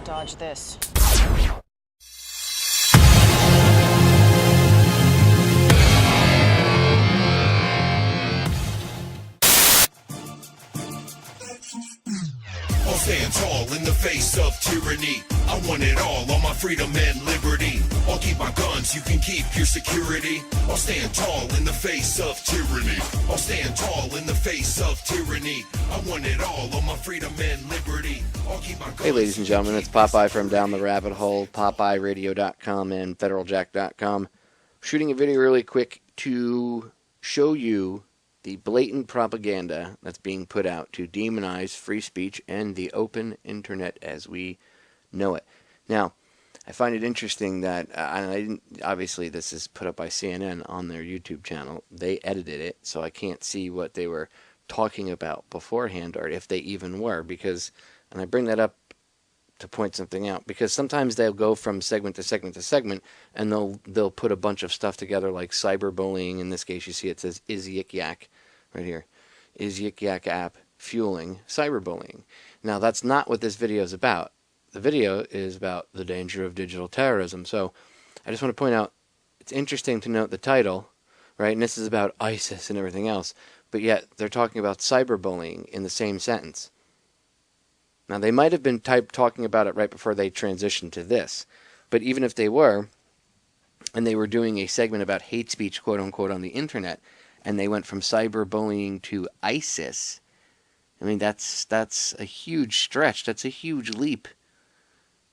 Dodge this. I'll stand tall in the face of tyranny. I want it all on my freedom and liberty. I'll keep my guns, you can keep your security. I'll stand tall in the face of tyranny. I'll stand tall in the face of tyranny. I want it all on my freedom and liberty. I'll keep my guns. Hey, ladies and gentlemen, it's Popeye from Down the Rabbit Hole, PopeyeRadio.com and FederalJack.com. Shooting a video really quick to show you the blatant propaganda that's being put out to demonize free speech and the open internet as we know it. Now, I find it interesting that, obviously this is put up by CNN on their YouTube channel. They edited it, so I can't see what they were talking about beforehand, or if they even were, because, and I bring that up to point something out, because sometimes they'll go from segment to segment to segment, and they'll put a bunch of stuff together, like cyberbullying. In this case, you see it says Is Yik Yak right here. Is Yik Yak app fueling cyberbullying? Now, that's not what this video is about. The video is about the danger of digital terrorism. So I just want to point out, it's interesting to note the title, right? And this is about ISIS and everything else, but yet they're talking about cyberbullying in the same sentence. Now, they might have been talking about it right before they transitioned to this, but even if they were, and they were doing a segment about hate speech, quote unquote, on the internet, and they went from cyberbullying to ISIS, I mean, that's a huge stretch. That's a huge leap.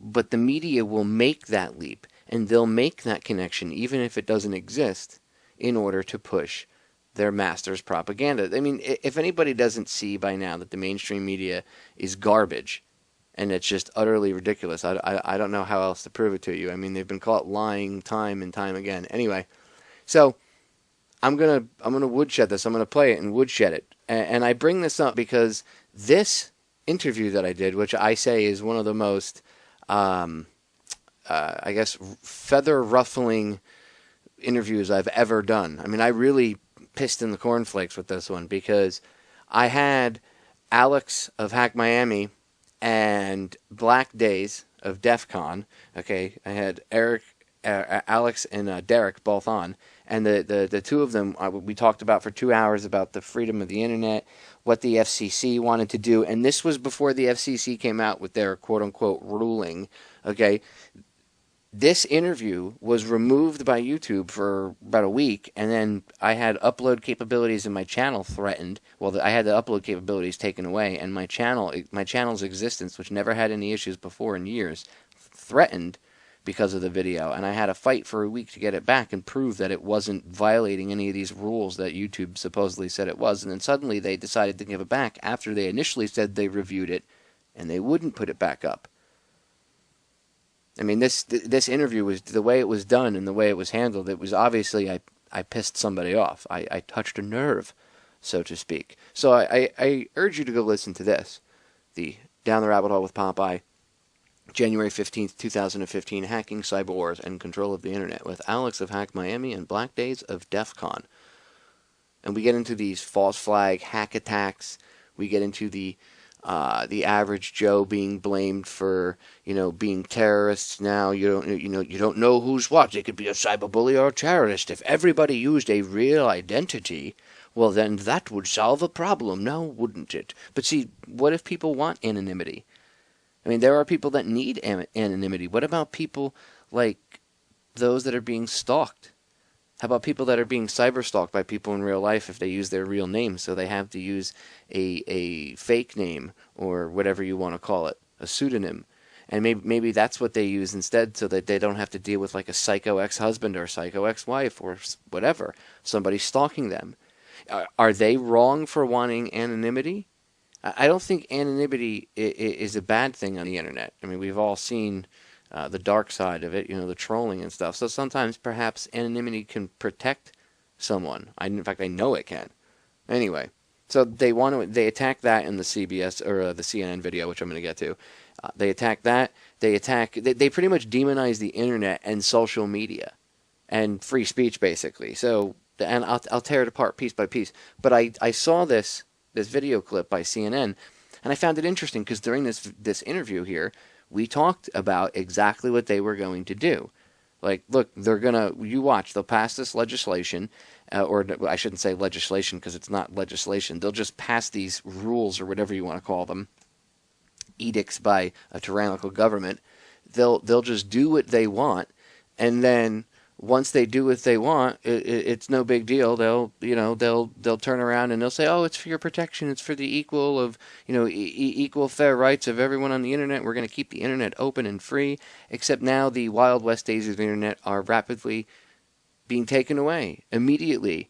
But the media will make that leap, and they'll make that connection, even if it doesn't exist, in order to push their master's propaganda. I mean, if anybody doesn't see by now that the mainstream media is garbage, and it's just utterly ridiculous, I don't know how else to prove it to you. I mean, they've been caught lying time and time again. Anyway, so I'm gonna woodshed this. I'm gonna play it and woodshed it. And I bring this up because this interview that I did, which I say is one of the most, I guess, feather-ruffling interviews I've ever done. I mean, I really pissed in the cornflakes with this one, because I had Alex of Hack Miami and Black Days of DEF CON. Okay, I had Alex and Derek both on, and the two of them, we talked about for 2 hours about the freedom of the internet, what the FCC wanted to do, and this was before the FCC came out with their quote-unquote ruling. Okay, this interview was removed by YouTube for about a week, and then I had upload capabilities in my channel threatened. Well, I had the upload capabilities taken away, and my channel's existence, which never had any issues before in years, threatened because of the video. And I had a fight for a week to get it back and prove that it wasn't violating any of these rules that YouTube supposedly said it was. And then suddenly they decided to give it back after they initially said they reviewed it, and they wouldn't put it back up. I mean, this interview was, the way it was done and the way it was handled, it was obviously I pissed somebody off. I touched a nerve, so to speak. So I urge you to go listen to this. The Down the Rabbit Hole with Popeye, January 15th, 2015, Hacking, Cyber Wars, and Control of the Internet, with Alex of Hack Miami and Black Days of DEF CON. And we get into these false flag hack attacks. We get into the average Joe being blamed for, being terrorists now. You don't know who's what. They could be a cyberbully or a terrorist. If everybody used a real identity, well, then that would solve a problem, now wouldn't it? But see, what if people want anonymity? I mean, there are people that need anonymity. What about people like those that are being stalked? How about people that are being cyber-stalked by people in real life if they use their real name, so they have to use a fake name, or whatever you want to call it, a pseudonym? And maybe that's what they use instead, so that they don't have to deal with like a psycho ex-husband or a psycho ex-wife or whatever, somebody stalking them. Are they wrong for wanting anonymity? I don't think anonymity is a bad thing on the internet. I mean, we've all seen the dark side of it, the trolling and stuff. So sometimes perhaps anonymity can protect someone. In fact, I know it can. Anyway, so they attack that in the CBS or the CNN video, which I'm going to get to. They attack that. They pretty much demonize the internet and social media and free speech, basically. So, and I'll tear it apart piece by piece. But I saw this video clip by CNN, and I found it interesting because during this interview here, we talked about exactly what they were going to do. Like, look, you watch, they'll pass this legislation, or I shouldn't say legislation because it's not legislation. They'll just pass these rules or whatever you want to call them, edicts by a tyrannical government. They'll just do what they want, and then once they do what they want, it's no big deal. They'll turn around and they'll say, "Oh, it's for your protection. It's for the equal fair rights of everyone on the internet. We're going to keep the internet open and free." Except now the Wild West days of the internet are rapidly being taken away immediately.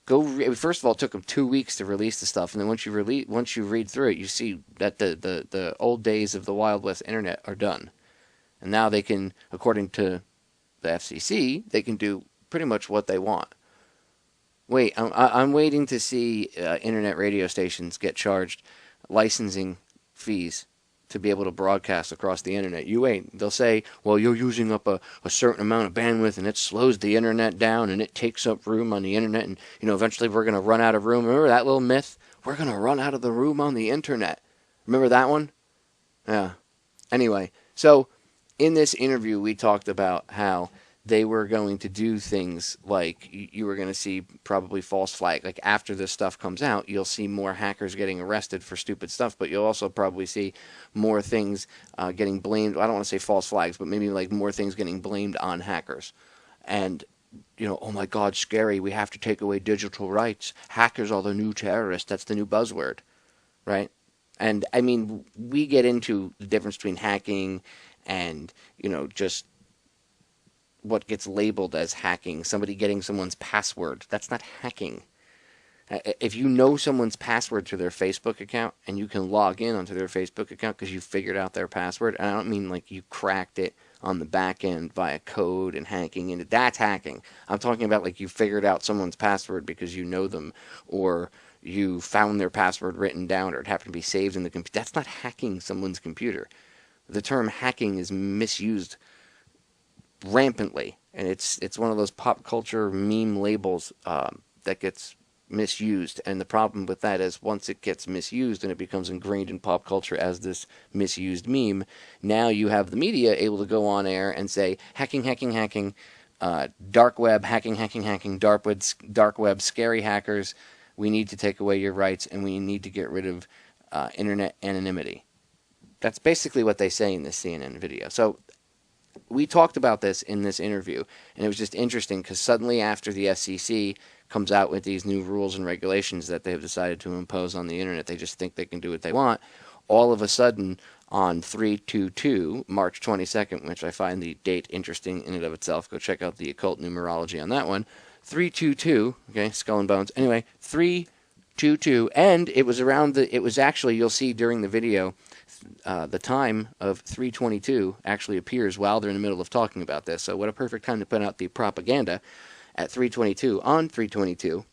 First of all, it took them 2 weeks to release the stuff, and then once you read through it, you see that the old days of the Wild West internet are done, and now they can, according to the FCC, they can do pretty much what they want. Wait, I'm waiting to see internet radio stations get charged licensing fees to be able to broadcast across the internet. You wait. They'll say, well, you're using up a certain amount of bandwidth, and it slows the internet down, and it takes up room on the internet, and eventually we're going to run out of room. Remember that little myth? We're going to run out of the room on the internet. Remember that one? Yeah. Anyway, so in this interview, we talked about how they were going to do things like you were going to see probably false flag. Like after this stuff comes out, you'll see more hackers getting arrested for stupid stuff, but you'll also probably see more things getting blamed. I don't want to say false flags, but maybe like more things getting blamed on hackers. And, oh my God, scary. We have to take away digital rights. Hackers are the new terrorists. That's the new buzzword, right? And I mean, we get into the difference between hacking and, just what gets labeled as hacking. Somebody getting someone's password. That's not hacking. If you know someone's password to their Facebook account and you can log in onto their Facebook account because you figured out their password, and I don't mean like you cracked it on the back end via code and hacking into that's hacking. I'm talking about like you figured out someone's password because you know them, or you found their password written down, or it happened to be saved in the computer. That's not hacking someone's computer. The term hacking is misused rampantly, and it's one of those pop culture meme labels that gets misused. And the problem with that is once it gets misused and it becomes ingrained in pop culture as this misused meme, now you have the media able to go on air and say hacking, dark web, hacking, dark web, scary hackers. We need to take away your rights, and we need to get rid of internet anonymity. That's basically what they say in this CNN video. So we talked about this in this interview, and it was just interesting because suddenly after the SEC comes out with these new rules and regulations that they've decided to impose on the internet, they just think they can do what they want. All of a sudden, on 3/22, March 22nd, which I find the date interesting in and of itself, go check out the occult numerology on that one. 3/22, okay, skull and bones. Anyway, 3/22, and it was actually, you'll see during the video, the time of 3/22 actually appears while they're in the middle of talking about this. So what a perfect time to put out the propaganda at 3/22 on 3/22.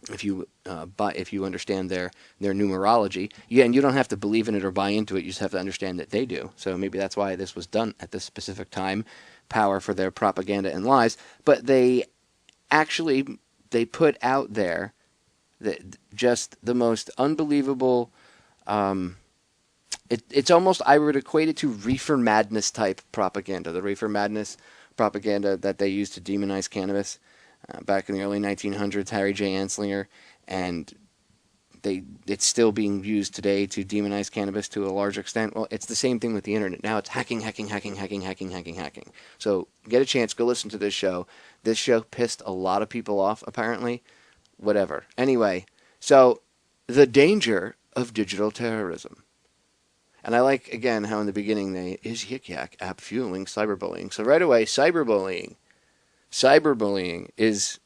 If you understand their numerology, yeah, and you don't have to believe in it or buy into it. You just have to understand that they do. So maybe that's why this was done at this specific time. Power for their propaganda and lies, but they put out there just the most unbelievable. It's almost, I would equate it to reefer madness type propaganda. The reefer madness propaganda that they used to demonize cannabis back in the early 1900s, Harry J. Anslinger, and it's still being used today to demonize cannabis to a large extent. Well, it's the same thing with the internet. Now it's hacking. So get a chance, go listen to this show. This show pissed a lot of people off, apparently. Whatever. Anyway, so the danger of digital terrorism. And I like, again, how in the beginning is Yik Yak app fueling cyberbullying. So right away, cyberbullying is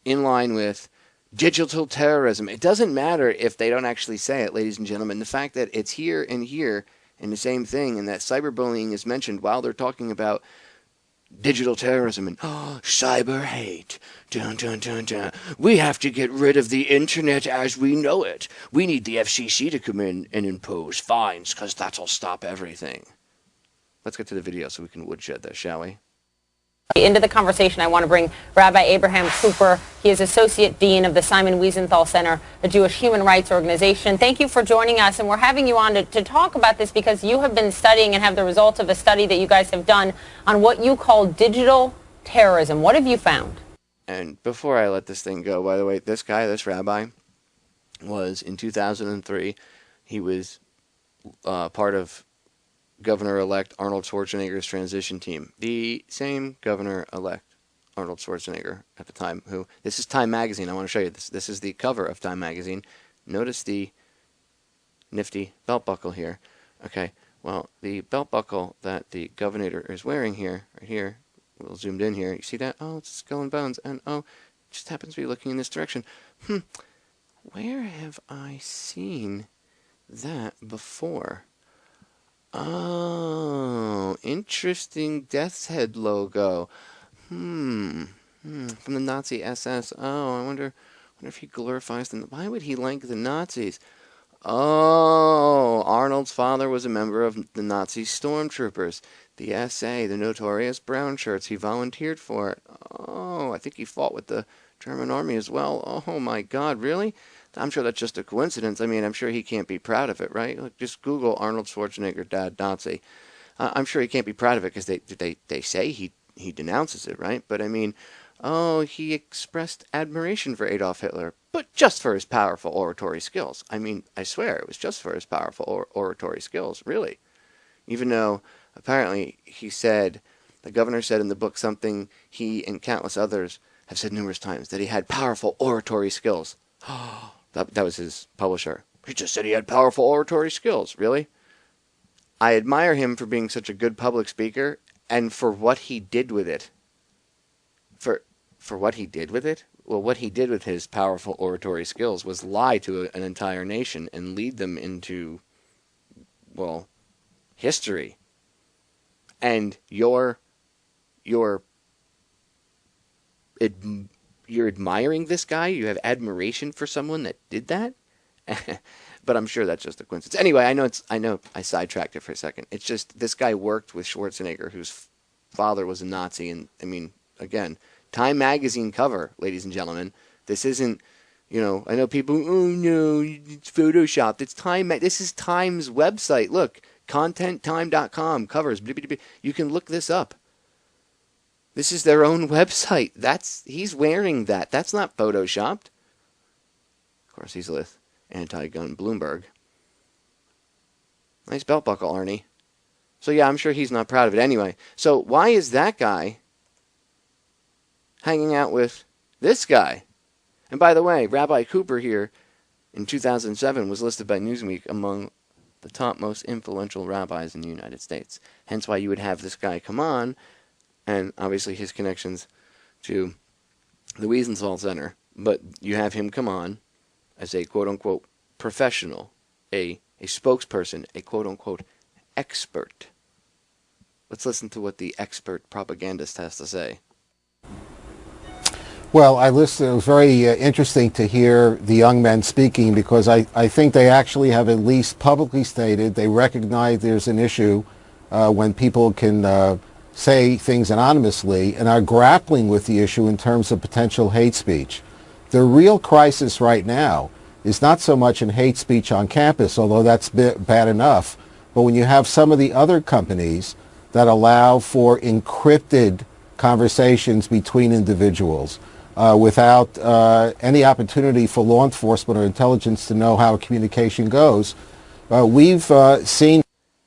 in line with digital terrorism. It doesn't matter if they don't actually say it, ladies and gentlemen. The fact that it's here and the same thing, and that cyberbullying is mentioned while they're talking about digital terrorism and cyber hate. Dun, dun, dun, dun. We have to get rid of the internet as we know it. We need the FCC to come in and impose fines because that'll stop everything. Let's get to the video so we can woodshed this, shall we? Into the conversation, I want to bring Rabbi Abraham Cooper. He is Associate Dean of the Simon Wiesenthal Center, a Jewish human rights organization. Thank you for joining us, and we're having you on to talk about this because you have been studying and have the results of a study that you guys have done on what you call digital terrorism. What have you found? And before I let this thing go, by the way, this guy, this rabbi, was in 2003, he was part of Governor-elect Arnold Schwarzenegger's transition team. The same Governor-elect Arnold Schwarzenegger at the time, who, this is Time Magazine. I want to show you this. This is the cover of Time Magazine. Notice the nifty belt buckle here. Okay, well, the belt buckle that the governor is wearing here, right here, a little zoomed in here. You see that? Oh, it's Skull and Bones. And, oh, it just happens to be looking in this direction. Where have I seen that before? Oh, interesting Death's Head logo. From the Nazi SS. Oh, I wonder if he glorifies them. Why would he like the Nazis? Oh, Arnold's father was a member of the Nazi stormtroopers. The SA, the notorious brown shirts. He volunteered for it. Oh, I think he fought with the German army as well. Oh, my God, really? I'm sure that's just a coincidence. I mean, I'm sure he can't be proud of it, right? Like, just Google Arnold Schwarzenegger, dad, Nazi. I'm sure he can't be proud of it because they say he denounces it, right? But I mean, oh, he expressed admiration for Adolf Hitler, but just for his powerful oratory skills. I mean, I swear it was just for his powerful oratory skills, really. Even though apparently he said, the governor said in the book something he and countless others have said numerous times, that he had powerful oratory skills. That was his publisher. He just said he had powerful oratory skills. Really? I admire him for being such a good public speaker and for what he did with it. For what he did with it? Well, what he did with his powerful oratory skills was lie to an entire nation and lead them into, well, history. And you're admiring this guy? You have admiration for someone that did that? But I'm sure that's just a coincidence. Anyway, I know I sidetracked it for a second. It's just this guy worked with Schwarzenegger, whose father was a Nazi. And, I mean, again, Time Magazine cover, ladies and gentlemen. This isn't, I know people, oh, no, it's Photoshopped. It's Time. This is Time's website. Look, contenttime.com covers. You can look this up. This is their own website. He's wearing that. That's not photoshopped. Of course, he's with anti-gun Bloomberg. Nice belt buckle, Arnie. So yeah, I'm sure he's not proud of it anyway. So why is that guy hanging out with this guy? And by the way, Rabbi Cooper here in 2007 was listed by Newsweek among the top most influential rabbis in the United States. Hence why you would have this guy come on, and obviously his connections to the Wiesenthal Center. But you have him come on as a quote-unquote professional, a spokesperson, a quote-unquote expert. Let's listen to what the expert propagandist has to say. Well, I listened. It was very interesting to hear the young men speaking because I think they actually have at least publicly stated they recognize there's an issue when people can say things anonymously and are grappling with the issue in terms of potential hate speech. The real crisis right now is not so much in hate speech on campus, although that's bad enough, but when you have some of the other companies that allow for encrypted conversations between individuals without any opportunity for law enforcement or intelligence to know how a communication goes, we've seen...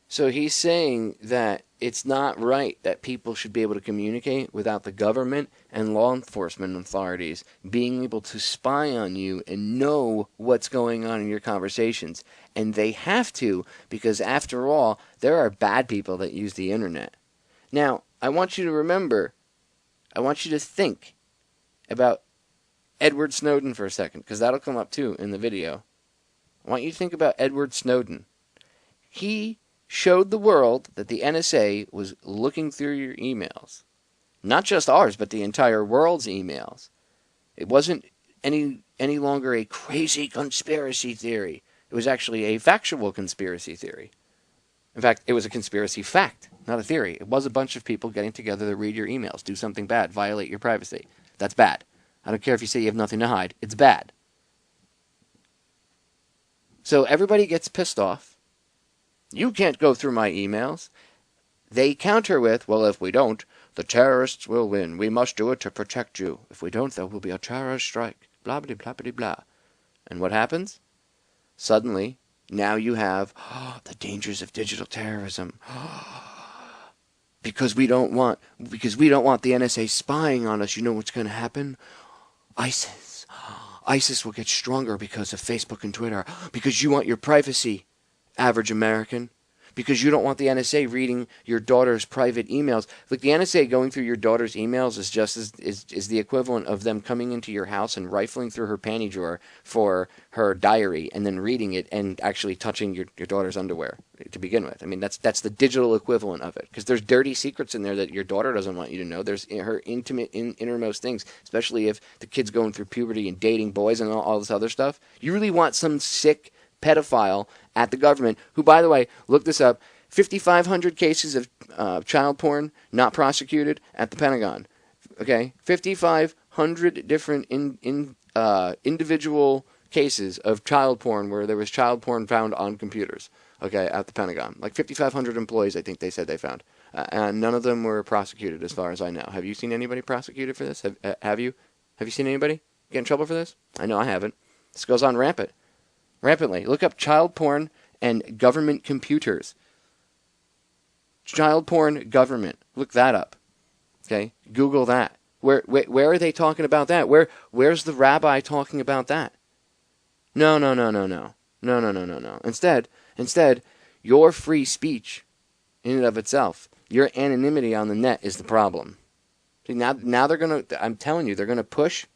So he's saying that it's not right that people should be able to communicate without the government and law enforcement authorities being able to spy on you and know what's going on in your conversations. And they have to, because after all, there are bad people that use the internet. Now, I want you to remember, I want you to think about Edward Snowden for a second, because that'll come up too in the video. I want you to think about Edward Snowden. He showed the world that the NSA was looking through your emails. Not just ours, but the entire world's emails. It wasn't any longer a crazy conspiracy theory. It was actually a factual conspiracy theory. In fact, it was a conspiracy fact. not a theory. It was a bunch of people getting together to read your emails, do something bad, violate your privacy. That's bad. I don't care if you say you have nothing to hide. It's bad. So everybody gets pissed off. You can't go through my emails. They counter with, well, if we don't, the terrorists will win. We must do it to protect you. If we don't, there will be a terrorist strike. Blah, blah, blah, blah, blah. And what happens? Suddenly, now you have the dangers of digital terrorism. Because we don't want the NSA spying on us. You know what's going to happen? ISIS. ISIS will get stronger because of Facebook and Twitter. Because you want your privacy, average American. Because you don't want the NSA reading your daughter's private emails. Like, the NSA going through your daughter's emails is just is the equivalent of them coming into your house and rifling through her panty drawer for her diary and then reading it and actually touching your daughter's underwear to begin with. I mean, that's the digital equivalent of it. Because there's dirty secrets in there that your daughter doesn't want you to know. There's her intimate, innermost things, especially if the kid's going through puberty and dating boys and all this other stuff. You really want some sick pedophile at the government, who, by the way, look this up, 5,500 cases of child porn not prosecuted at the Pentagon. Okay, 5,500 different individual cases of child porn where there was child porn found on computers. Okay, at the Pentagon, like 5,500 employees, I think they said they found, and none of them were prosecuted, as far as I know. Have you seen anybody prosecuted for this? Have you seen anybody get in trouble for this? I know I haven't. This goes on rampantly. Look up child porn and government computers. Child porn government. Look that up. Okay? Google that. Where are they talking about that? Where's the rabbi talking about that? No. Instead, your free speech in and of itself, your anonymity on the net is the problem. See, now they're going to, I'm telling you, they're going to push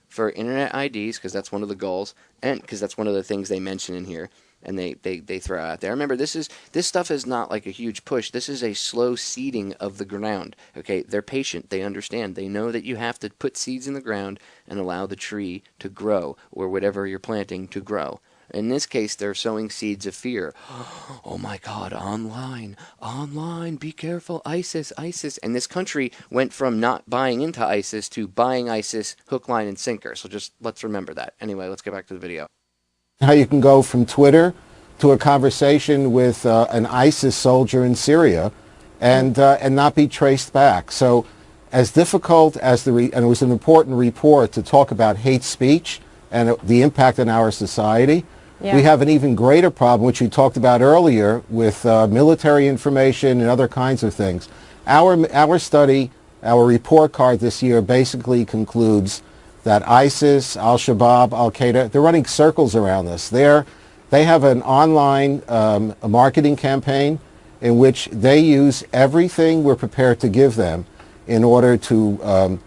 for internet IDs, because that's one of the goals, and because that's one of the things they mention in here, and they throw out there. Remember, this stuff is not like a huge push. This is a slow seeding of the ground. Okay, they're patient. They understand. They know that you have to put seeds in the ground and allow the tree to grow, or whatever you're planting to grow. In this case, they're sowing seeds of fear. Oh my God, online, be careful, ISIS. And this country went from not buying into ISIS to buying ISIS hook, line, and sinker. So just let's remember that. Anyway, let's get back to the video. How you can go from Twitter to a conversation with an ISIS soldier in Syria and not be traced back. So as difficult as and it was an important report to talk about hate speech and the impact on our society. Yeah. We have an even greater problem, which we talked about earlier, with military information and other kinds of things. Our study, our report card this year basically concludes that ISIS, Al-Shabaab, Al-Qaeda, they're running circles around us. They have an online marketing campaign in which they use everything we're prepared to give them in order to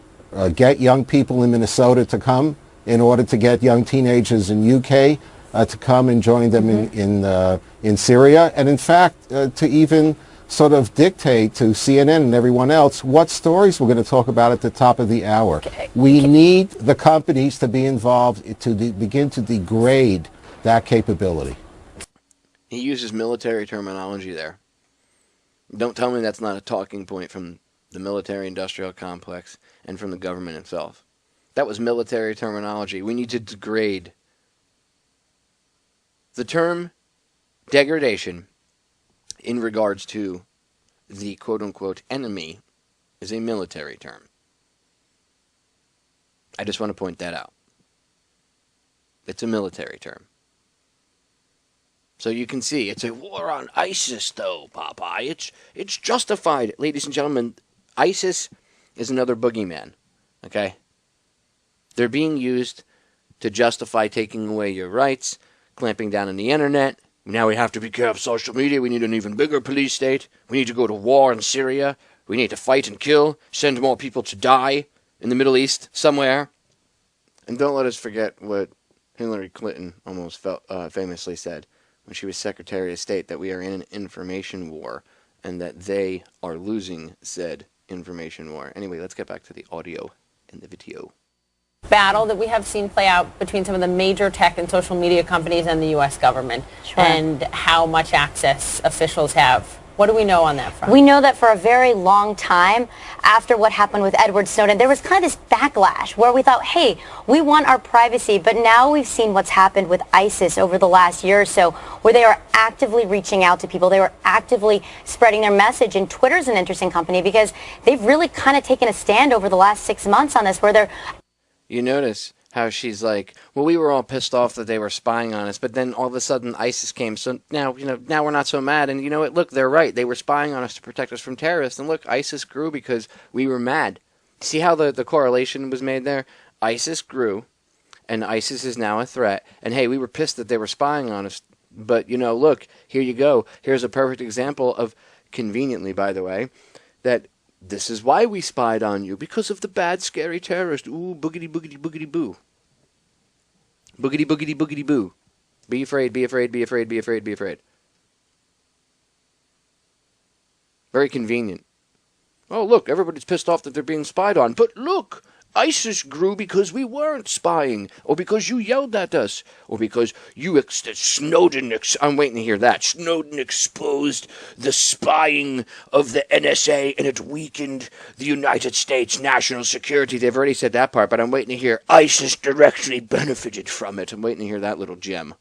get young people in Minnesota to come, in order to get young teenagers in UK to come and join them in Syria, and in fact to even sort of dictate to CNN and everyone else what stories we're going to talk about at the top of the hour. We need the companies to be involved to begin to degrade that capability. He uses military terminology there. Don't tell me that's not a talking point from the military-industrial complex and from the government itself. That was military terminology. We need to degrade. The term degradation in regards to the quote-unquote enemy is a military term. I just want to point that out. It's a military term. So you can see, it's a war on ISIS, though, Popeye. It's justified. Ladies and gentlemen, ISIS is another boogeyman, okay? They're being used to justify taking away your rights, clamping down on the internet. Now we have to be careful of social media. We need an even bigger police state. We need to go to war in Syria. We need to fight and kill, send more people to die in the Middle East somewhere. And don't let us forget what Hillary Clinton almost famously said when she was Secretary of State, that we are in an information war and that they are losing said information war. Anyway, let's get back to the audio and the video. battle that we have seen play out between some of the major tech and social media companies and the U.S. government, and how much access officials have. What do we know on that front? We know that for a very long time, after what happened with Edward Snowden, there was kind of this backlash where we thought, hey, we want our privacy. But now we've seen what's happened with ISIS over the last year or so, where they are actively reaching out to people. They were actively spreading their message. And Twitter's an interesting company because they've really kind of taken a stand over the last 6 months on this, where they're... You notice how she's like, well, we were all pissed off that they were spying on us, but then all of a sudden ISIS came, so now, now we're not so mad, and you know what, look, they're right, they were spying on us to protect us from terrorists, and look, ISIS grew because we were mad. See how the correlation was made there? ISIS grew, and ISIS is now a threat, and hey, we were pissed that they were spying on us, but, look, here you go, here's a perfect example of, conveniently, by the way, that this is why we spied on you, because of the bad, scary terrorist. Ooh, boogity, boogity, boogity, boo. Boogity, boogity, boogity, boo. Be afraid, be afraid, be afraid, be afraid, be afraid. Very convenient. Oh, look, everybody's pissed off that they're being spied on. But look, ISIS grew because we weren't spying, or because you yelled at us, or because I'm waiting to hear that. Snowden exposed the spying of the NSA, and it weakened the United States national security. They've already said that part, but I'm waiting to hear ISIS directly benefited from it. I'm waiting to hear that little gem.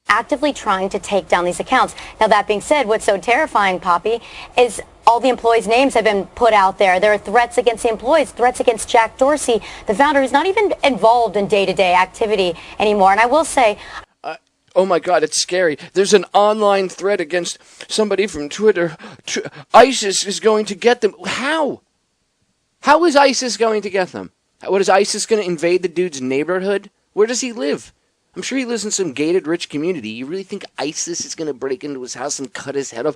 Actively trying to take down these accounts. Now, that being said, what's so terrifying, Poppy, is all the employees' names have been put out there. There are threats against the employees, threats against Jack Dorsey, the founder, who's not even involved in day-to-day activity anymore. And I will say... oh my God, it's scary. There's an online threat against somebody from Twitter. ISIS is going to get them. How? How is ISIS going to get them? What, is ISIS going to invade the dude's neighborhood? Where does he live? I'm sure he lives in some gated, rich community. You really think ISIS is going to break into his house and cut his head off?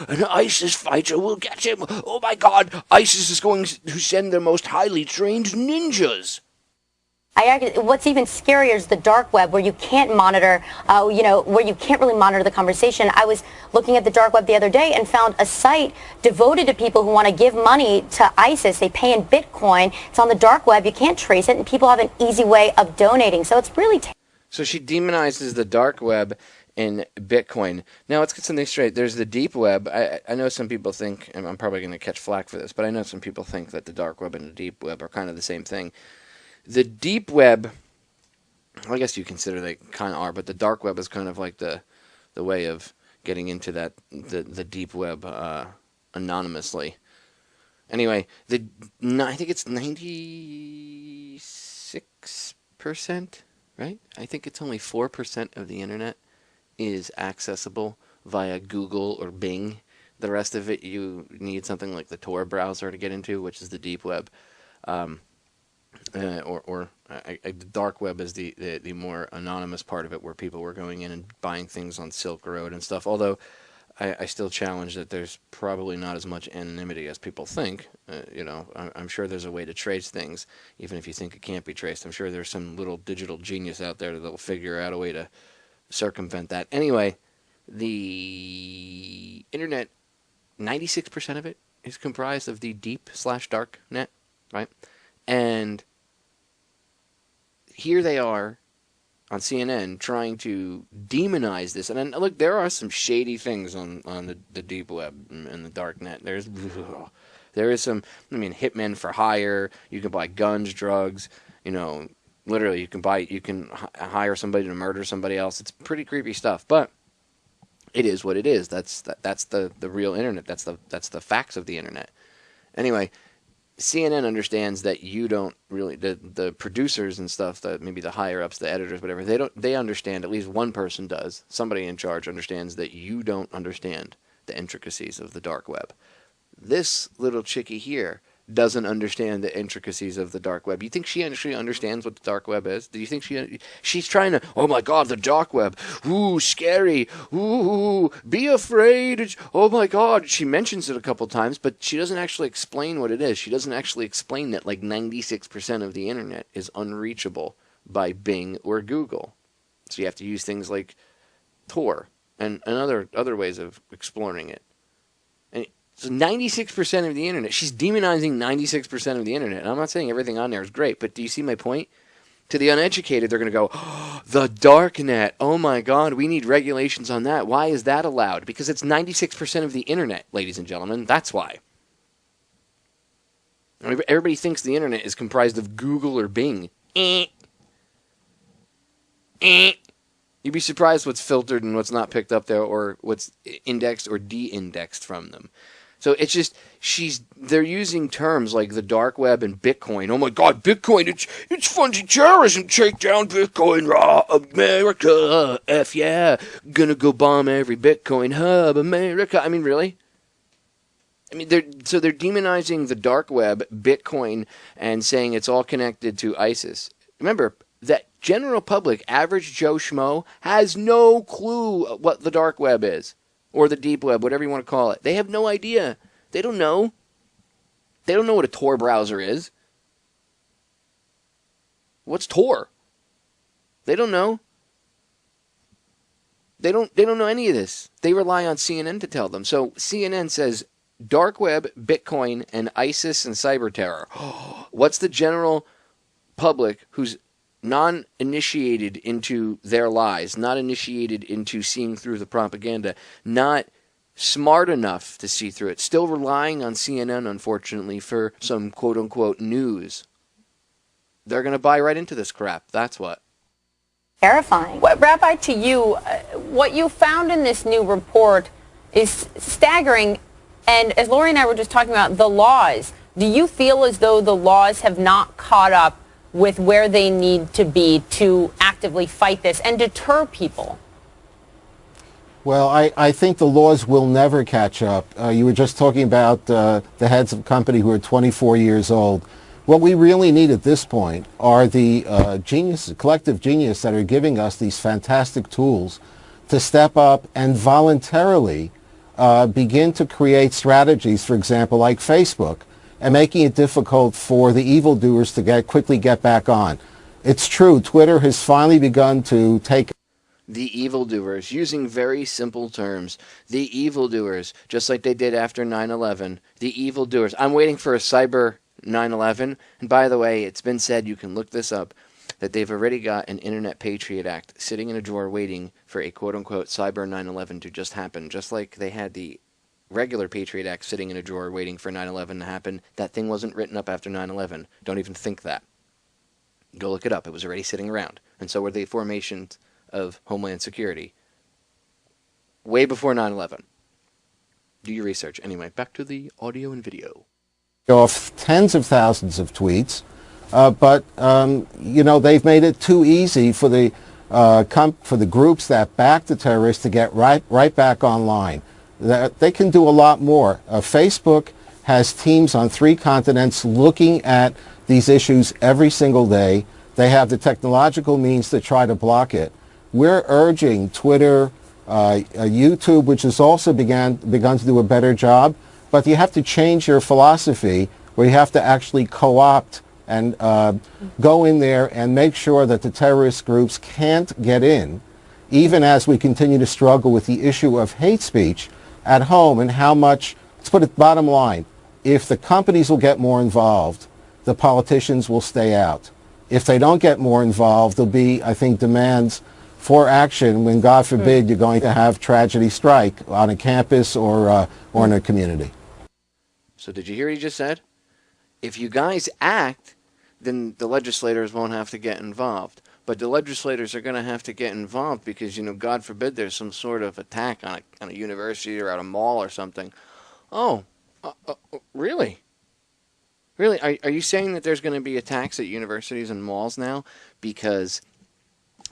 An ISIS fighter will get him. Oh my God, ISIS is going to send their most highly trained ninjas. What's even scarier is the dark web, where you can't monitor, where you can't really monitor the conversation. I was looking at the dark web the other day and found a site devoted to people who want to give money to ISIS. They pay in Bitcoin. It's on the dark web. You can't trace it, and people have an easy way of donating. So it's really... So she demonizes the dark web in Bitcoin. Now, let's get something straight. There's the deep web. I know some people think, and I'm probably going to catch flack for this, but I know some people think that the dark web and the deep web are kind of the same thing. The deep web, well, I guess you consider they kind of are, but the dark web is kind of like the way of getting into that the deep web anonymously. Anyway, I think it's 96%. Right? I think it's only 4% of the internet is accessible via Google or Bing. The rest of it, you need something like the Tor browser to get into, which is the deep web. The dark web is the more anonymous part of it, where people were going in and buying things on Silk Road and stuff. Although I still challenge that there's probably not as much anonymity as people think. I'm sure there's a way to trace things, even if you think it can't be traced. I'm sure there's some little digital genius out there that'll figure out a way to circumvent that. Anyway, the internet, 96% of it is comprised of the deep/dark net, right? And here they are on CNN trying to demonize this. And then, look, there are some shady things on the deep web and the dark net. There is some, hitmen for hire. You can buy guns, drugs, literally you can hire somebody to murder somebody else. It's pretty creepy stuff, but it is what it is. That's the real internet. That's the facts of the internet. Anyway, CNN understands that you don't really, the producers and stuff, maybe the higher ups, the editors, whatever, they understand, at least one person does, somebody in charge understands that you don't understand the intricacies of the dark web. This little chickie here doesn't understand the intricacies of the dark web. You think she actually understands what the dark web is? Do you think she's trying to, oh my God, the dark web, ooh, scary, ooh, be afraid, oh my God. She mentions it a couple times, but she doesn't actually explain what it is. She doesn't actually explain that like 96% of the internet is unreachable by Bing or Google. So you have to use things like Tor and other ways of exploring it. And So 96% of the internet, she's demonizing 96% of the internet. And I'm not saying everything on there is great, but do you see my point? To the uneducated, they're going to go, oh, the dark net. Oh my God, we need regulations on that. Why is that allowed? Because it's 96% of the internet, ladies and gentlemen. That's why. Everybody thinks the internet is comprised of Google or Bing. You'd be surprised what's filtered and what's not picked up there, or what's indexed or de-indexed from them. So it's just, they're using terms like the dark web and Bitcoin. Oh my God, Bitcoin, it's funding terrorism. Take down Bitcoin, rah, America, F yeah. Gonna go bomb every Bitcoin hub, America. I mean, really? I mean, they're demonizing the dark web, Bitcoin, and saying it's all connected to ISIS. Remember, that general public, average Joe Schmo, has no clue what the dark web is. Or the deep web, whatever you want to call it. They have no idea. They don't know. They don't know what a Tor browser is. What's Tor? They don't know. They don't know any of this. They rely on CNN to tell them. So CNN says dark web, Bitcoin, and ISIS and cyber terror. What's the general public who's non-initiated into their lies, not initiated into seeing through the propaganda, not smart enough to see through it, still relying on CNN, unfortunately, for some quote-unquote news. They're going to buy right into this crap. That's what. Terrifying. Well, Rabbi, to you, what you found in this new report is staggering. And as Lori and I were just talking about the laws, do you feel as though the laws have not caught up with where they need to be to actively fight this and deter people? Well, I think the laws will never catch up. You were just talking about the heads of company who are 24 years old. What we really need at this point are the collective genius that are giving us these fantastic tools to step up and voluntarily begin to create strategies, for example, like Facebook, and making it difficult for the evildoers to quickly get back on. It's true, Twitter has finally begun to take... The evildoers, using very simple terms. The evildoers, just like they did after 9/11. The evildoers. I'm waiting for a cyber 9/11. And by the way, it's been said, you can look this up, that they've already got an Internet Patriot Act sitting in a drawer waiting for a quote-unquote cyber 9/11 to just happen. Just like they had the regular Patriot Act sitting in a drawer waiting for 9/11 to happen. That thing wasn't written up after 9/11. Don't even think that. Go look it up. It was already sitting around. And so were the formations of Homeland Security. Way before 9/11. Do your research. Anyway, back to the audio and video. Off tens of thousands of tweets, but they've made it too easy for the groups that back the terrorists to get right back online. They can do a lot more. Facebook has teams on 3 continents looking at these issues every single day. They have the technological means to try to block it. We're urging Twitter, YouTube, which has also begun to do a better job, but you have to change your philosophy where you have to actually co-opt and go in there and make sure that the terrorist groups can't get in, even as we continue to struggle with the issue of hate speech at home and how much, let's put it bottom line, if the companies will get more involved, the politicians will stay out. If they don't get more involved, there'll be, I think, demands for action when, God forbid, you're going to have tragedy strike on a campus or in a community. So did you hear what he just said? If you guys act, then the legislators won't have to get involved. But the legislators are going to have to get involved because, God forbid there's some sort of attack on a university or at a mall or something. Oh, really? Really? Are you saying that there's going to be attacks at universities and malls now because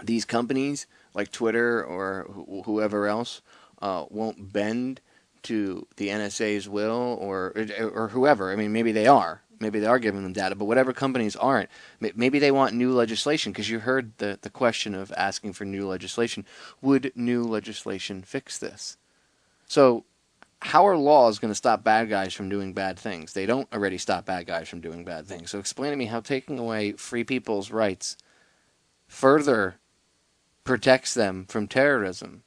these companies like Twitter or whoever else won't bend to the NSA's will or whoever? I mean, maybe they are. Maybe they are giving them data, but whatever companies aren't, maybe they want new legislation, because you heard the question of asking for new legislation. Would new legislation fix this? So how are laws going to stop bad guys from doing bad things? They don't already stop bad guys from doing bad things. So explain to me how taking away free people's rights further protects them from terrorism.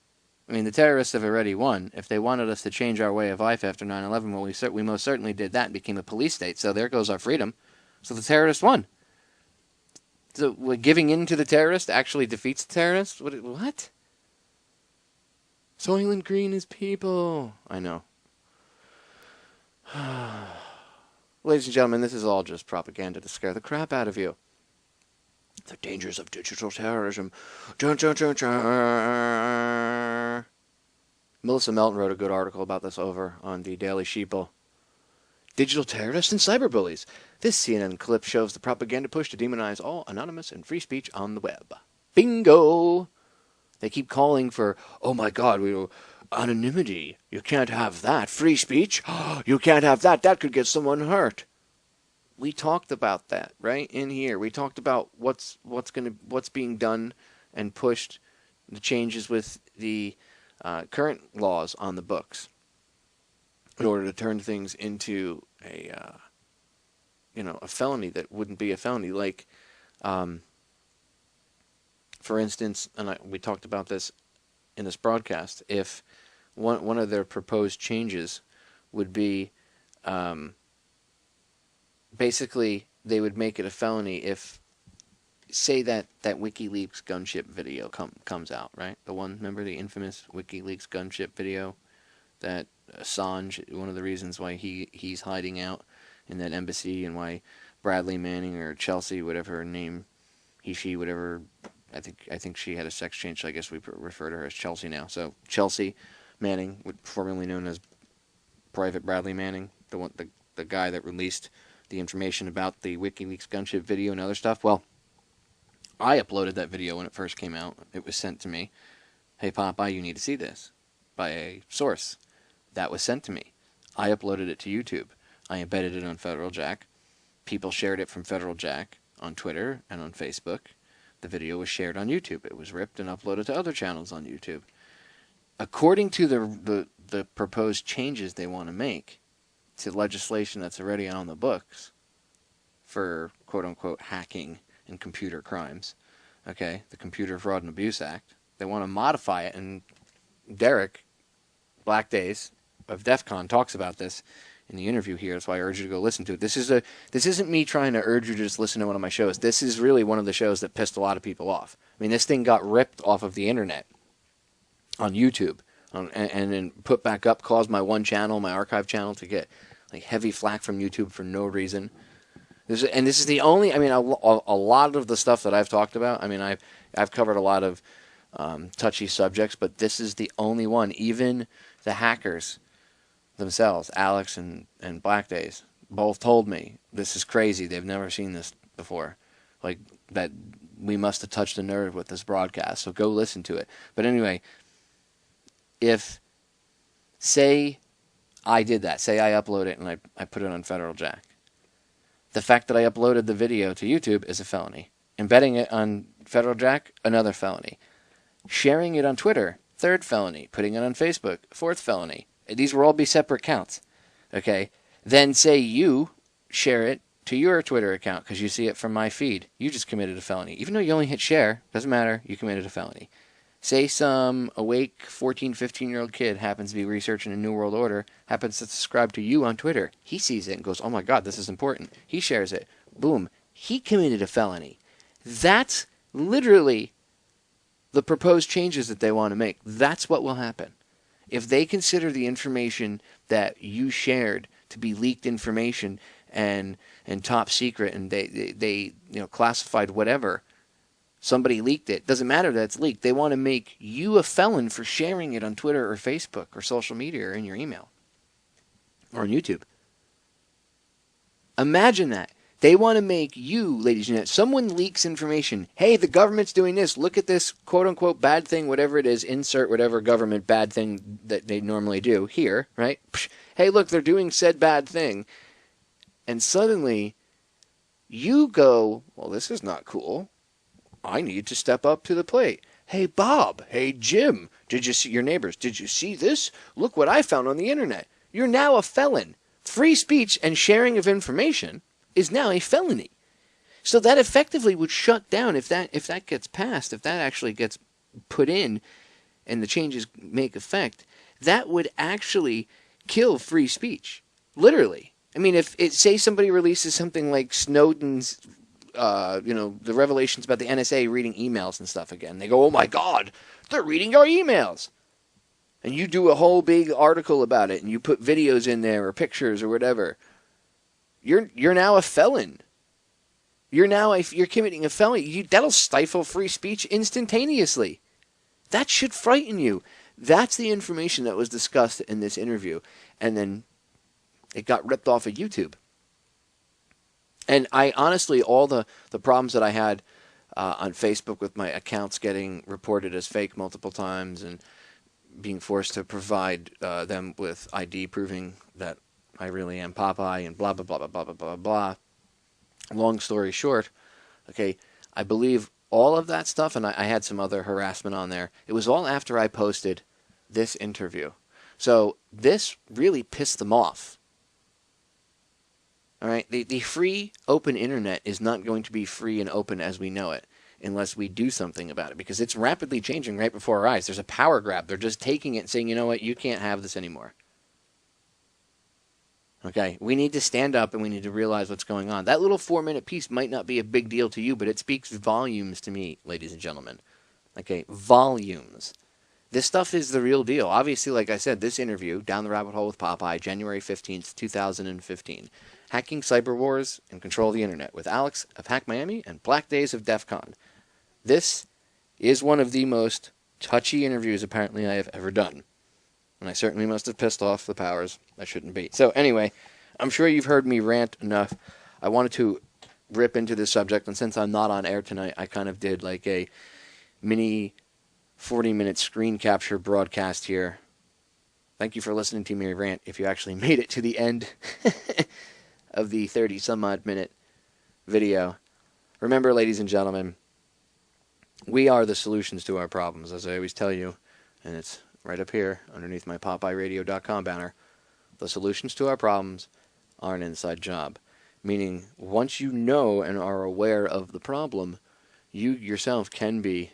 I mean, the terrorists have already won. If they wanted us to change our way of life after 9/11, well, we most certainly did that and became a police state. So there goes our freedom. So the terrorists won. So giving in to the terrorist actually defeats the terrorist? What? Soylent Green is people. I know. Ladies and gentlemen, this is all just propaganda to scare the crap out of you. The dangers of digital terrorism. Dun, dun, dun, dun. Melissa Melton wrote a good article about this over on the Daily Sheeple. Digital terrorists and cyberbullies. This CNN clip shows the propaganda push to demonize all anonymous and free speech on the web. Bingo! They keep calling for, oh my God, anonymity. You can't have that. Free speech? You can't have that. That could get someone hurt. We talked about that right in here. We talked about what's being done and pushed, the changes with the current laws on the books in order to turn things into a felony that wouldn't be a felony. Like, for instance, and we talked about this in this broadcast, if one of their proposed changes would be basically they would make it a felony if, say that WikiLeaks gunship video comes out, right? The one, remember the infamous WikiLeaks gunship video that Assange, one of the reasons why he's hiding out in that embassy and why Bradley Manning or Chelsea, whatever her name, she, whatever, I think she had a sex change, so I guess we refer to her as Chelsea now. So Chelsea Manning, formerly known as Private Bradley Manning, the guy that released the information about the WikiLeaks gunship video and other stuff. Well, I uploaded that video when it first came out. It was sent to me. Hey, Popeye, you need to see this, by a source. That was sent to me. I uploaded it to YouTube. I embedded it on Federal Jack. People shared it from Federal Jack on Twitter and on Facebook. The video was shared on YouTube. It was ripped and uploaded to other channels on YouTube. According to the proposed changes they want to make to legislation that's already on the books for quote-unquote hacking and computer crimes, okay, the Computer Fraud and Abuse Act, they want to modify it, and Derek Black Days of DEF CON talks about this in the interview here. That's why I urge you to go listen to it. This isn't me trying to urge you to just listen to one of my shows. This is really one of the shows that pissed a lot of people off. I mean, this thing got ripped off of the internet on YouTube and then put back up, caused my one channel, my archive channel, to get like heavy flack from YouTube for no reason. This is the only, I mean, a lot of the stuff that I've talked about, I mean, I've covered a lot of touchy subjects, but this is the only one. Even the hackers themselves, Alex and Black Days, both told me this is crazy. They've never seen this before. Like, that we must have touched a nerve with this broadcast. So go listen to it. But anyway, if, say I did that, say I upload it and I put it on Federal Jack, the fact that I uploaded the video to YouTube is a felony. Embedding it on Federal Jack, another felony. Sharing it on Twitter, third felony. Putting it on Facebook, fourth felony. These will all be separate counts. Okay? Then say you share it to your Twitter account because you see it from my feed. You just committed a felony. Even though you only hit share, doesn't matter, you committed a felony. Say some awake 14, 15-year-old kid happens to be researching a New World Order, happens to subscribe to you on Twitter. He sees it and goes, oh my God, this is important. He shares it. Boom. He committed a felony. That's literally the proposed changes that they want to make. That's what will happen. If they consider the information that you shared to be leaked information and top secret, and they classified whatever, somebody leaked it, doesn't matter that it's leaked. They want to make you a felon for sharing it on Twitter or Facebook or social media or in your email or on YouTube. Imagine that. They want to make you, ladies and gentlemen, someone leaks information. Hey, the government's doing this. Look at this quote-unquote bad thing, whatever it is. Insert whatever government bad thing that they normally do here, right? Hey, look, they're doing said bad thing. And suddenly you go, well, this is not cool. I need to step up to the plate. Hey, Bob. Hey, Jim. Did you see your neighbors? Did you see this? Look what I found on the internet. You're now a felon. Free speech and sharing of information is now a felony. So that effectively would shut down, if that gets passed, if that actually gets put in and the changes make effect, that would actually kill free speech. Literally. I mean, if it, say somebody releases something like Snowden's, the revelations about the NSA reading emails and stuff again, they go, oh my God, they're reading our emails. And you do a whole big article about it, and you put videos in there or pictures or whatever. You're now a felon. You're committing a felony. That'll stifle free speech instantaneously. That should frighten you. That's the information that was discussed in this interview, and then it got ripped off of YouTube. And I honestly, all the problems that I had on Facebook with my accounts getting reported as fake multiple times and being forced to provide them with ID proving that I really am Popeye and blah, blah, blah, blah, blah, blah, blah, blah. Long story short, okay, I believe all of that stuff, and I had some other harassment on there, it was all after I posted this interview. So this really pissed them off. All right, the free, open internet is not going to be free and open as we know it unless we do something about it, because it's rapidly changing right before our eyes. There's a power grab. They're just taking it and saying, you know what, you can't have this anymore. Okay, we need to stand up and we need to realize what's going on. That little 4-minute piece might not be a big deal to you, but it speaks volumes to me, ladies and gentlemen. Okay, volumes. This stuff is the real deal. Obviously, like I said, this interview, Down the Rabbit Hole with Popeye, January 15th, 2015. Hacking Cyber Wars and Control the Internet with Alex of Hack Miami and Black Days of DEF CON. This is one of the most touchy interviews apparently I have ever done. And I certainly must have pissed off the powers that shouldn't be. So anyway, I'm sure you've heard me rant enough. I wanted to rip into this subject, and since I'm not on air tonight, I kind of did like a mini 40-minute screen capture broadcast here. Thank you for listening to me rant if you actually made it to the end of the 30-some-odd minute video. Remember, ladies and gentlemen, we are the solutions to our problems, as I always tell you, and it's right up here underneath my PopeyeRadio.com banner. The solutions to our problems are an inside job, meaning once you know and are aware of the problem, you yourself can be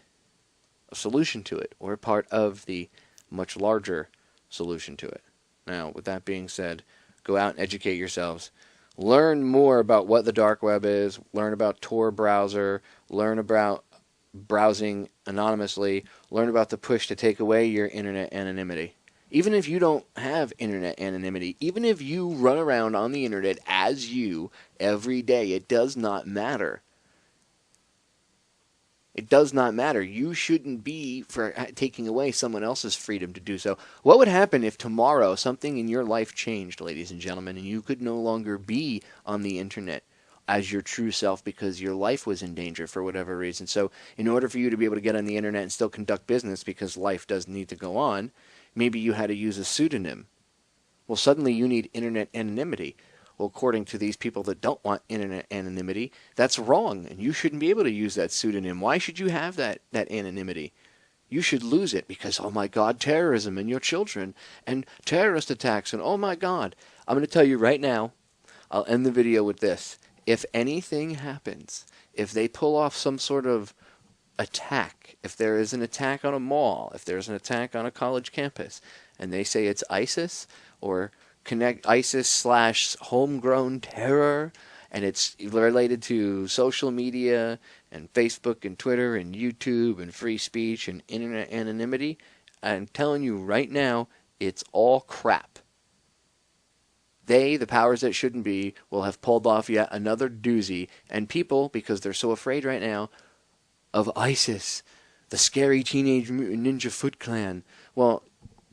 a solution to it, or part of the much larger solution to it. Now, with that being said, go out and educate yourselves. Learn more about what the dark web is. Learn about Tor browser. Learn about browsing anonymously. Learn about the push to take away your internet anonymity. Even if you don't have internet anonymity, even if you run around on the internet as you every day, it does not matter. It does not matter. You shouldn't be for taking away someone else's freedom to do so. What would happen if tomorrow something in your life changed, ladies and gentlemen, and you could no longer be on the internet as your true self because your life was in danger for whatever reason? So in order for you to be able to get on the internet and still conduct business because life does need to go on, maybe you had to use a pseudonym. Well, suddenly you need internet anonymity. Well, according to these people that don't want internet anonymity, that's wrong, and you shouldn't be able to use that pseudonym. Why should you have that anonymity? You should lose it because, oh my God, terrorism and your children and terrorist attacks and oh my God. I'm going to tell you right now, I'll end the video with this. If anything happens, if they pull off some sort of attack, if there is an attack on a mall, if there's an attack on a college campus, and they say it's ISIS or connect ISIS/homegrown terror, and it's related to social media and Facebook and Twitter and YouTube and free speech and internet anonymity, I'm telling you right now, it's all crap. They, the powers that shouldn't be, will have pulled off yet another doozy, and people, because they're so afraid right now of ISIS, the scary Teenage Mutant Ninja Foot Clan, well,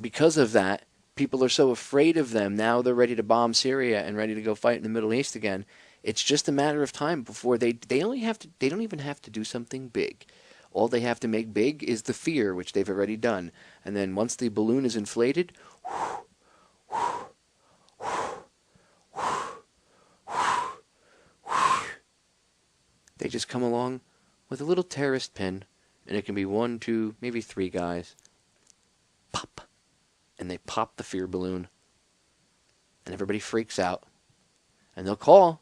because of that, people are so afraid of them, now they're ready to bomb Syria and ready to go fight in the Middle East again. It's just a matter of time before they don't even have to do something big. All they have to make big is the fear, which they've already done. And then once the balloon is inflated, they just come along with a little terrorist pin, and it can be 1, 2, maybe 3 guys. Pop. And they pop the fear balloon, and everybody freaks out, and they'll call.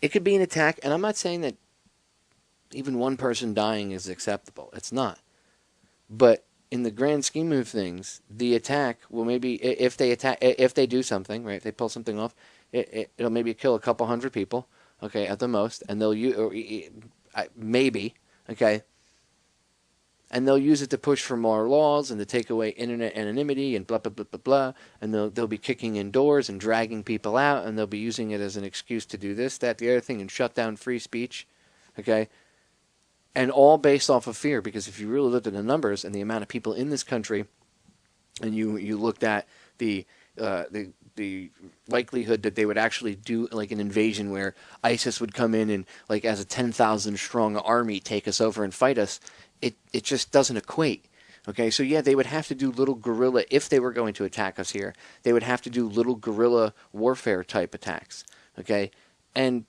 It could be an attack, and I'm not saying that even one person dying is acceptable. It's not. But in the grand scheme of things, the attack will maybe, if they do something, right, if they pull something off, it'll maybe kill a couple hundred people, okay, at the most, and they'll maybe, okay, and they'll use it to push for more laws and to take away internet anonymity and blah, blah, blah, blah, blah, and they'll be kicking in doors and dragging people out, and they'll be using it as an excuse to do this, that, the other thing, and shut down free speech, okay, and all based off of fear, because if you really looked at the numbers and the amount of people in this country, and you looked at the likelihood that they would actually do like an invasion where ISIS would come in and like as a 10,000 strong army take us over and fight us, it just doesn't equate. Okay, so yeah, they would have to do little guerrilla, if they were going to attack us here, they would have to do little guerrilla warfare type attacks. Okay, and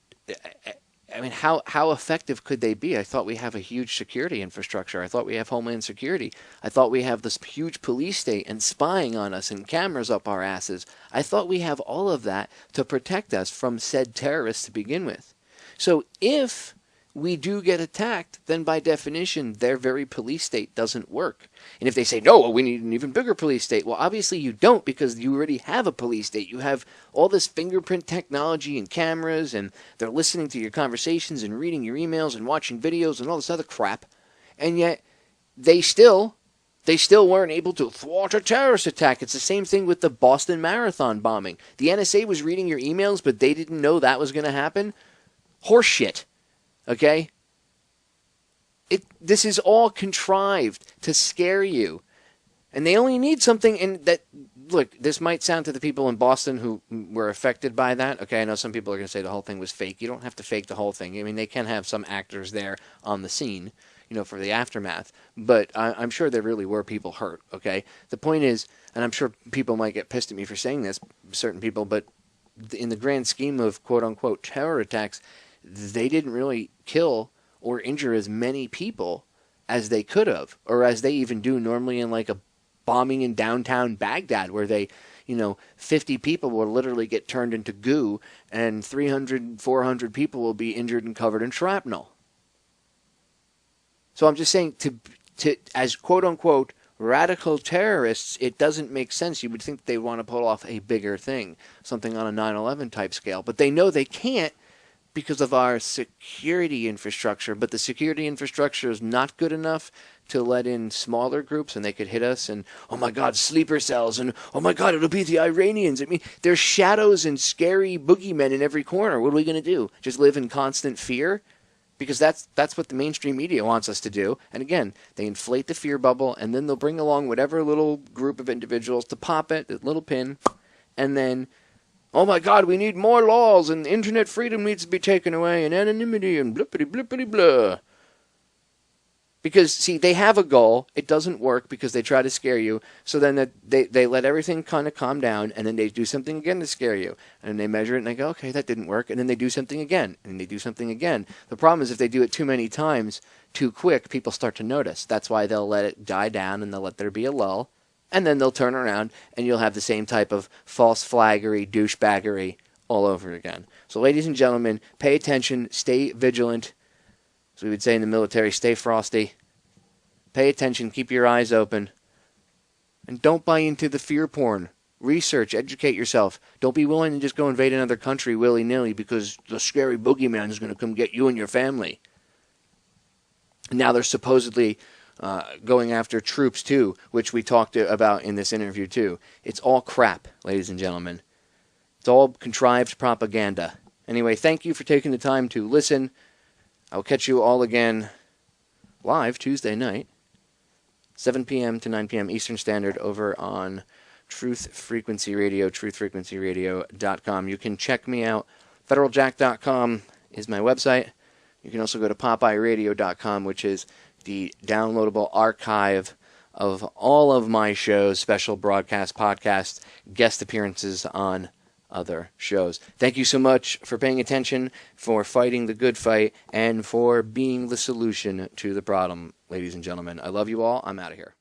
I mean, how effective could they be? I thought we have a huge security infrastructure. I thought we have Homeland Security. I thought we have this huge police state and spying on us and cameras up our asses. I thought we have all of that to protect us from said terrorists to begin with. So if we do get attacked, then by definition, their very police state doesn't work. And if they say, no, well, we need an even bigger police state, well, obviously you don't, because you already have a police state. You have all this fingerprint technology and cameras, and they're listening to your conversations and reading your emails and watching videos and all this other crap. And yet, they still weren't able to thwart a terrorist attack. It's the same thing with the Boston Marathon bombing. The NSA was reading your emails, but they didn't know that was going to happen. Horseshit. Okay? This is all contrived to scare you. And they only need something in that. Look, this might sound to the people in Boston who were affected by that. Okay, I know some people are going to say the whole thing was fake. You don't have to fake the whole thing. I mean, they can have some actors there on the scene, you know, for the aftermath. But I'm sure there really were people hurt, okay? The point is, and I'm sure people might get pissed at me for saying this, certain people, but in the grand scheme of quote-unquote terror attacks, they didn't really kill or injure as many people as they could have, or as they even do normally in like a bombing in downtown Baghdad, where they, 50 people will literally get turned into goo, and 300, 400 people will be injured and covered in shrapnel. So I'm just saying, to as quote-unquote radical terrorists, it doesn't make sense. You would think they want to pull off a bigger thing, something on a 9/11 type scale, but they know they can't, because of our security infrastructure. But the security infrastructure is not good enough to let in smaller groups, and they could hit us, and oh my God, sleeper cells, and oh my God, it'll be the Iranians. I mean, there's shadows and scary boogeymen in every corner. What are we going to do? Just live in constant fear? Because that's what the mainstream media wants us to do. And again, they inflate the fear bubble, and then they'll bring along whatever little group of individuals to pop it, a little pin, and then, oh my God, we need more laws, and internet freedom needs to be taken away, and anonymity, and blippity blippity blah. Because, see, they have a goal. It doesn't work because they try to scare you. So then they let everything kind of calm down, and then they do something again to scare you. And they measure it, and they go, okay, that didn't work. And then they do something again, and they do something again. The problem is if they do it too many times, too quick, people start to notice. That's why they'll let it die down, and they'll let there be a lull. And then they'll turn around, and you'll have the same type of false flaggery, douchebaggery all over again. So, ladies and gentlemen, pay attention, stay vigilant. As we would say in the military, stay frosty. Pay attention, keep your eyes open. And don't buy into the fear porn. Research, educate yourself. Don't be willing to just go invade another country willy-nilly because the scary boogeyman is going to come get you and your family. And now they're supposedly going after troops too, which we talked about in this interview too. It's all crap, ladies and gentlemen. It's all contrived propaganda. Anyway, thank you for taking the time to listen. I'll catch you all again live Tuesday night, 7 p.m. to 9 p.m. Eastern Standard, over on Truth Frequency Radio, truthfrequencyradio.com. You can check me out. federaljack.com is my website. You can also go to popeyeradio.com, which is the downloadable archive of all of my shows, special broadcasts, podcasts, guest appearances on other shows. Thank you so much for paying attention, for fighting the good fight, and for being the solution to the problem, ladies and gentlemen. I love you all. I'm out of here.